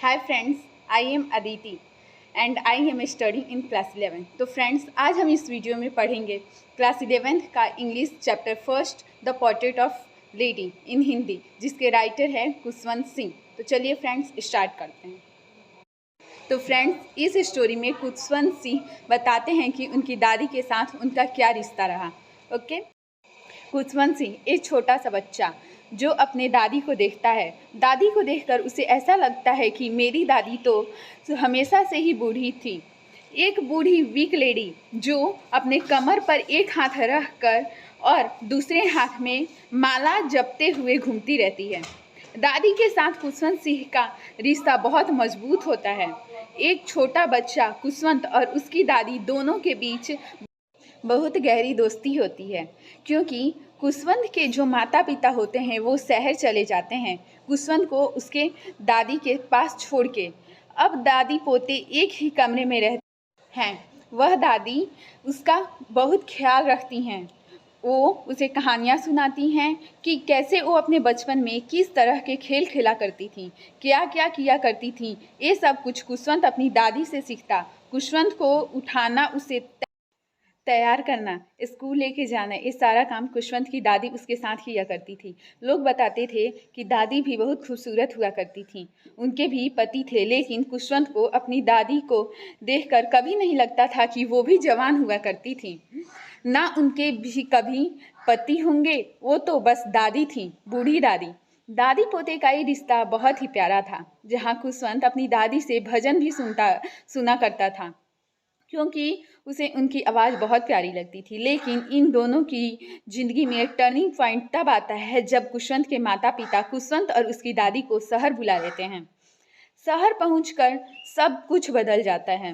Hi friends, I am Aditi and I am studying in class 11। तो friends, आज हम इस वीडियो में पढ़ेंगे क्लास 11 का English chapter first the portrait of lady in Hindi, जिसके राइटर हैं कुशवंत सिंह। तो चलिए फ्रेंड्स, स्टार्ट करते हैं। तो फ्रेंड्स, इस स्टोरी में कुशवंत सिंह बताते हैं कि उनकी दादी के साथ उनका क्या रिश्ता रहा। ओके। कुशवंत सिंह एक छोटा सा बच्चा जो अपने दादी को देखता है। दादी को देखकर उसे ऐसा लगता है कि मेरी दादी तो हमेशा से ही बूढ़ी थी। एक बूढ़ी वीक लेडी जो अपने कमर पर एक हाथ रख कर और दूसरे हाथ में माला जपते हुए घूमती रहती है। दादी के साथ कुशवंत सिंह का रिश्ता बहुत मजबूत होता है। एक छोटा बच्चा कुशवंत और उसकी दादी दोनों के बीच बहुत गहरी दोस्ती होती है, क्योंकि कुशवंत के जो माता पिता होते हैं वो शहर चले जाते हैं कुशवंत को उसके दादी के पास छोड़ के। अब दादी पोते एक ही कमरे में रहते हैं। वह दादी उसका बहुत ख्याल रखती हैं। वो उसे कहानियाँ सुनाती हैं कि कैसे वो अपने बचपन में किस तरह के खेल खेला करती थी, क्या क्या किया करती थी। ये सब कुछ कुशवंत अपनी दादी से सीखता। कुशवंत को उठाना, उसे तैयार करना, स्कूल लेके जाना, ये सारा काम कुशवंत की दादी उसके साथ किया करती थी। लोग बताते थे कि दादी भी बहुत खूबसूरत हुआ करती थी। उनके भी पति थे, लेकिन कुशवंत को अपनी दादी को देखकर कभी नहीं लगता था कि वो भी जवान हुआ करती थी। ना उनके भी कभी पति होंगे, वो तो बस दादी थी, बूढ़ी दादी। दादी पोते का ये रिश्ता बहुत ही प्यारा था, जहाँ कुशवंत अपनी दादी से भजन भी सुना करता था, क्योंकि उसे उनकी आवाज़ बहुत प्यारी लगती थी। लेकिन इन दोनों की ज़िंदगी में एक टर्निंग पॉइंट तब आता है जब कुशवंत के माता पिता कुशवंत और उसकी दादी को शहर बुला लेते हैं। शहर पहुंचकर सब कुछ बदल जाता है।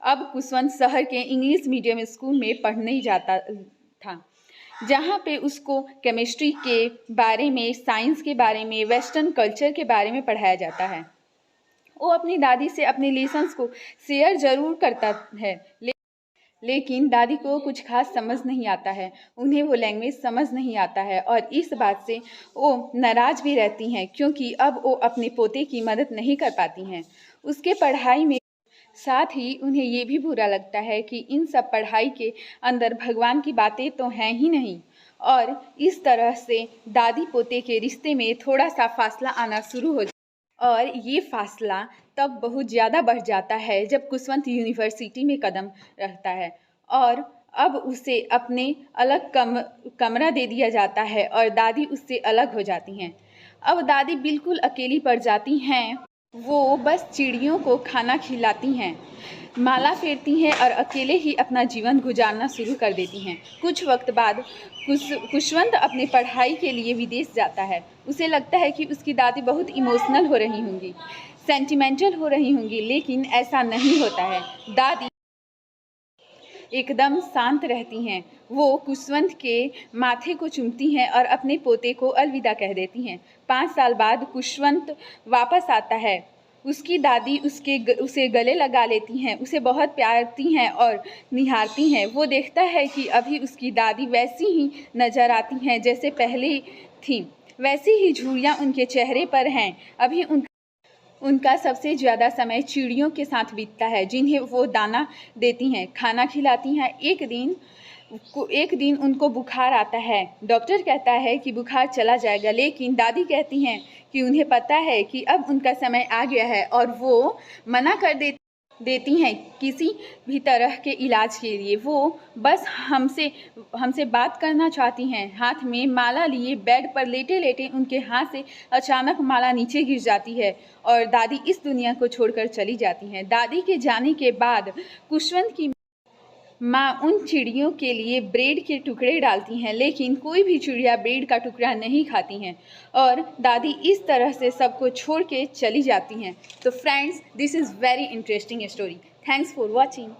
अब कुशवंत शहर के इंग्लिश मीडियम स्कूल में पढ़ने जाता था, जहाँ पे उसको केमिस्ट्री के बारे में, साइंस के बारे में, वेस्टर्न कल्चर के बारे में पढ़ाया जाता है। वो अपनी दादी से अपने लेसन्स को शेयर ज़रूर करता है, लेकिन दादी को कुछ खास समझ नहीं आता है। उन्हें वो लैंग्वेज समझ नहीं आता है और इस बात से वो नाराज़ भी रहती हैं, क्योंकि अब वो अपने पोते की मदद नहीं कर पाती हैं उसके पढ़ाई में। साथ ही उन्हें ये भी बुरा लगता है कि इन सब पढ़ाई के अंदर भगवान की बातें तो हैं ही नहीं। और इस तरह से दादी पोते के रिश्ते में थोड़ा सा फासला आना शुरू हो, और ये फासला तब बहुत ज़्यादा बढ़ जाता है जब कुशवंत यूनिवर्सिटी में कदम रखता है और अब उसे अपने अलग कमरा दे दिया जाता है और दादी उससे अलग हो जाती हैं। अब दादी बिल्कुल अकेली पड़ जाती हैं। वो बस चिड़ियों को खाना खिलाती हैं, माला फेरती हैं और अकेले ही अपना जीवन गुजारना शुरू कर देती हैं। कुछ वक्त बाद कुशवंत अपने पढ़ाई के लिए विदेश जाता है। उसे लगता है कि उसकी दादी बहुत इमोशनल हो रही होंगी, सेंटिमेंटल हो रही होंगी, लेकिन ऐसा नहीं होता है। दादी एकदम शांत रहती हैं। वो कुशवंत के माथे को चूमती हैं और अपने पोते को अलविदा कह देती हैं। 5 साल बाद कुशवंत वापस आता है। उसकी दादी उसे गले लगा लेती हैं, उसे बहुत प्यारती हैं और निहारती हैं। वो देखता है कि अभी उसकी दादी वैसी ही नज़र आती हैं जैसे पहले थी, वैसी ही झुर्रियाँ उनके चेहरे पर हैं। अभी उनका सबसे ज़्यादा समय चिड़ियों के साथ बीतता है, जिन्हें वो दाना देती हैं, खाना खिलाती हैं। एक दिन उनको बुखार आता है। डॉक्टर कहता है कि बुखार चला जाएगा, लेकिन दादी कहती हैं कि उन्हें पता है कि अब उनका समय आ गया है और वो मना कर देती हैं किसी भी तरह के इलाज के लिए। वो बस हमसे बात करना चाहती हैं। हाथ में माला लिए बेड पर लेटे लेटे उनके हाथ से अचानक माला नीचे गिर जाती है और दादी इस दुनिया को छोड़कर चली जाती हैं। दादी के जाने के बाद कुशवंत की माँ उन चिड़ियों के लिए ब्रेड के टुकड़े डालती हैं, लेकिन कोई भी चिड़िया ब्रेड का टुकड़ा नहीं खाती हैं और दादी इस तरह से सबको छोड़ के चली जाती हैं। तो friends, this is very interesting story. Thanks for watching.